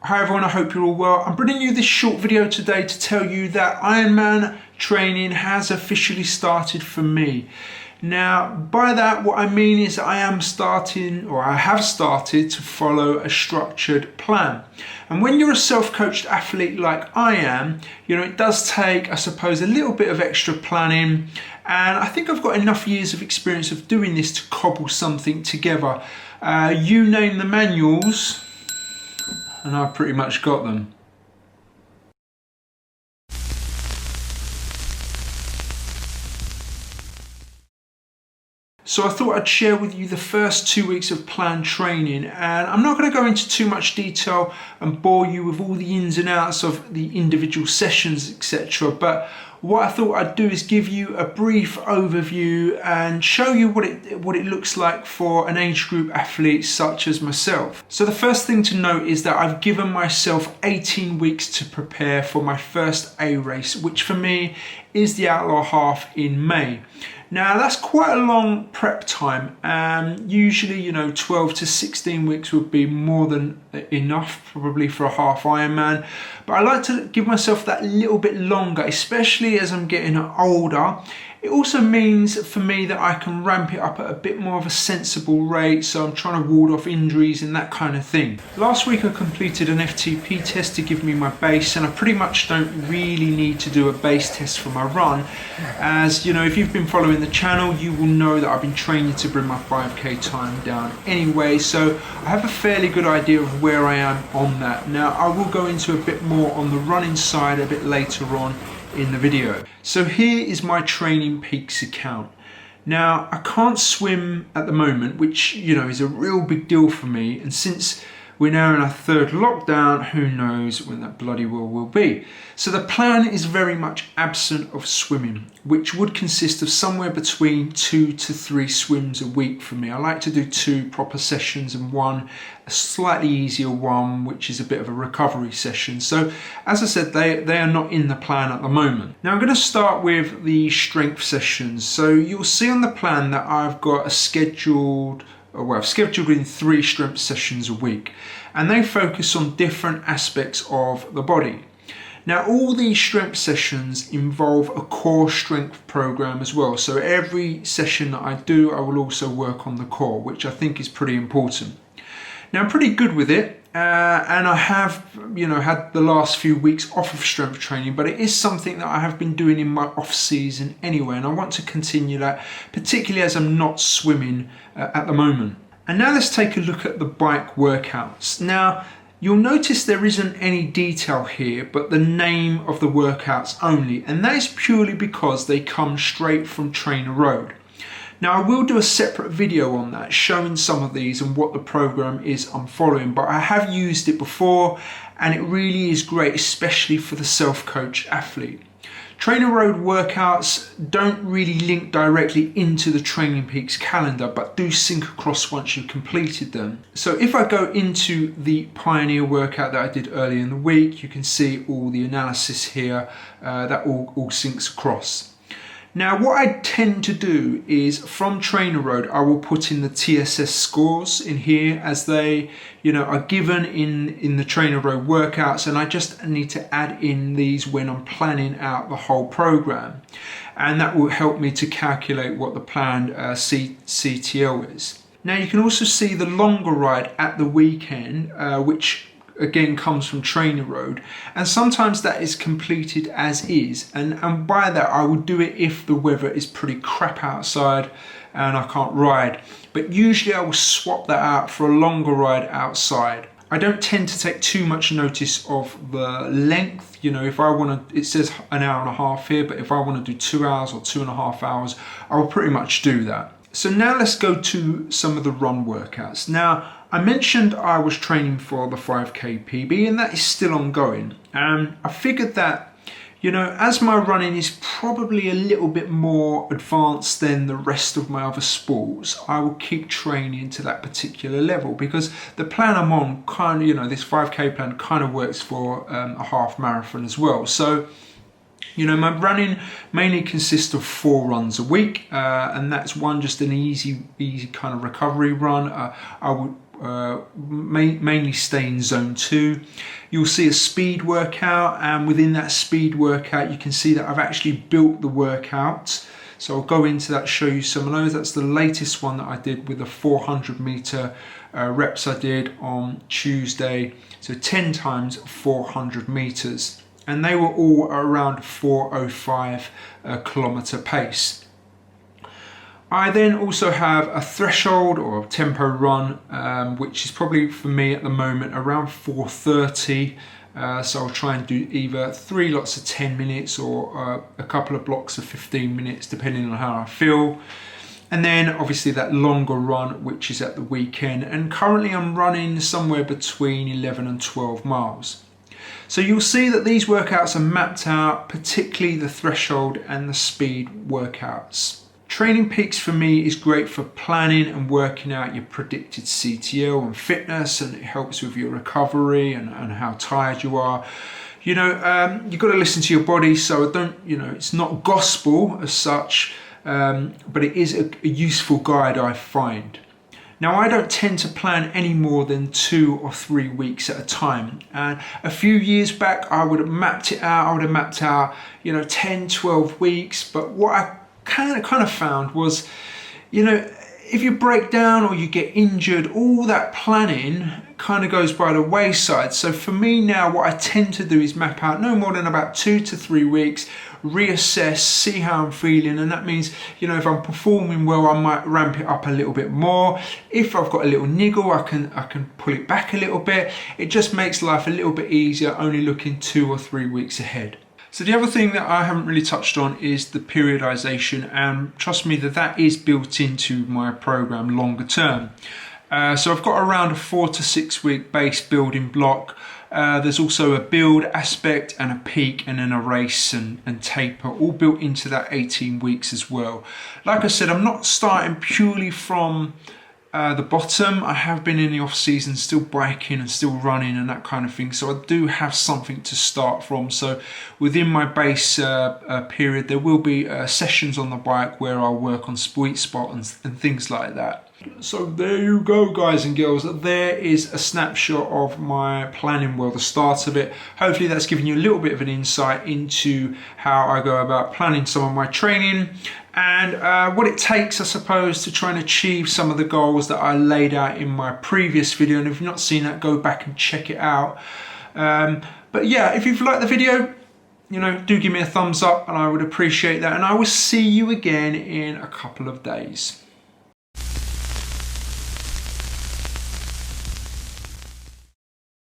Hi everyone, I hope you're all well. I'm bringing you this short video today to tell you that Ironman training has officially started for me. Now, by that, what I mean is that I have started to follow a structured plan. And when you're a self-coached athlete like I am, it does take, I suppose, a little bit of extra planning. And I think I've got enough years of experience of doing this to cobble something together. You name the manuals, and I've pretty much got them. So I thought I'd share with you the first 2 weeks of planned training, and I'm not going to go into too much detail and bore you with all the ins and outs of the individual sessions, etc. But what I thought I'd do is give you a brief overview and show you what it looks like for an age group athlete such as myself. So the first thing to note is that I've given myself 18 weeks to prepare for my first A race, which for me is the Outlaw Half in May. Now that's quite a long prep time, and usually 12 to 16 weeks would be more than enough probably for a half Ironman, but I like to give myself that little bit longer, especially as I'm getting older. It also means for me that I can ramp it up at a bit more of a sensible rate, so I'm trying to ward off injuries and that kind of thing. Last week I completed an FTP test to give me my base, and I pretty much don't really need to do a base test for my run, as if you've been following the channel, you will know that I've been training to bring my 5k time down anyway, so I have a fairly good idea of where I am on that. Now I will go into a bit more on the running side a bit later on in the video. So here is my Training Peaks account. Now I can't swim at the moment, which is a real big deal for me, and since we're now in our third lockdown, who knows when that bloody will be. So the plan is very much absent of swimming, which would consist of somewhere between 2 to 3 swims a week for me. I like to do 2 proper sessions and one a slightly easier one, which is a bit of a recovery session. So as I said, they are not in the plan at the moment. Now I'm going to start with the strength sessions. So you'll see on the plan that I've got I've scheduled in 3 strength sessions a week, and they focus on different aspects of the body. Now all these strength sessions involve a core strength program as well, so every session that I do I will also work on the core, which I think is pretty important. Now I'm pretty good with it, and I have had the last few weeks off of strength training, but it is something that I have been doing in my off season anyway, and I want to continue that, particularly as I'm not swimming at the moment. And now let's take a look at the bike workouts. Now you'll notice there isn't any detail here but the name of the workouts only, and that is purely because they come straight from Trainer Road. Now I will do a separate video on that, showing some of these and what the program is I'm following, but I have used it before and it really is great, especially for the self-coach athlete. Trainer Road workouts don't really link directly into the Training Peaks calendar, but do sync across once you've completed them. So if I go into the Pioneer workout that I did earlier in the week, you can see all the analysis here that all syncs across. Now what I tend to do is from Trainer Road I will put in the TSS scores in here, as they are given in the Trainer Road workouts, and I just need to add in these when I'm planning out the whole program, and that will help me to calculate what the planned CTL is. Now you can also see the longer ride at the weekend, which again comes from Trainer Road, and sometimes that is completed as is, and by that I would do it if the weather is pretty crap outside and I can't ride, but usually I will swap that out for a longer ride outside. I don't tend to take too much notice of the length. If I want to, it says an hour and a half here, but if I want to do 2 hours or 2.5 hours, I will pretty much do that. So now let's go to some of the run workouts. Now I mentioned I was training for the 5k PB, and that is still ongoing. I figured that, as my running is probably a little bit more advanced than the rest of my other sports, I will keep training to that particular level, because the plan I'm on kind of, this 5k plan kind of works for a half marathon as well. So my running mainly consists of 4 runs a week, and that's one just an easy kind of recovery run. I would mainly stay in zone 2. You'll see a speed workout, and within that speed workout you can see that I've actually built the workout. So I'll go into that, show you some of those. That's the latest one that I did with the 400 meter reps I did on Tuesday. So 10 times 400 meters. And they were all around 4:05 kilometer pace. I then also have a threshold or a tempo run, which is probably for me at the moment around 4:30. So I'll try and do either 3 lots of 10 minutes or a couple of blocks of 15 minutes, depending on how I feel. And then obviously that longer run, which is at the weekend. And currently I'm running somewhere between 11 and 12 miles. So you'll see that these workouts are mapped out, particularly the threshold and the speed workouts. Training Peaks for me is great for planning and working out your predicted CTL and fitness, and it helps with your recovery and how tired you are. You know, you've got to listen to your body, so it's not gospel as such, but it is a useful guide, I find. Now, I don't tend to plan any more than 2 or 3 weeks at a time. And a few years back, I would have mapped it out. I would have mapped out, 10, 12 weeks. But what I kind of found was, if you break down or you get injured, all that planning kind of goes by the wayside. So for me now, what I tend to do is map out no more than about 2 to 3 weeks, reassess, see how I'm feeling. And that means, if I'm performing well, I might ramp it up a little bit more. If I've got a little niggle, I can pull it back a little bit. It just makes life a little bit easier, only looking 2 or 3 weeks ahead. So the other thing that I haven't really touched on is the periodization, and trust me that is built into my program longer term. So I've got around a 4 to 6 week base building block. There's also a build aspect and a peak, and then a race and taper, all built into that 18 weeks as well. Like I said, I'm not starting purely from the bottom. I have been in the off season still biking and still running and that kind of thing, so I do have something to start from. So within my base period, there will be sessions on the bike where I'll work on sweet spot and things like that. So there you go, guys and girls. There is a snapshot of my planning, well, the start of it. Hopefully that's given you a little bit of an insight into how I go about planning some of my training and what it takes, I suppose, to try and achieve some of the goals that I laid out in my previous video. And if you've not seen that, go back and check it out. But yeah, if you've liked the video, do give me a thumbs up and I would appreciate that. And I will see you again in a couple of days.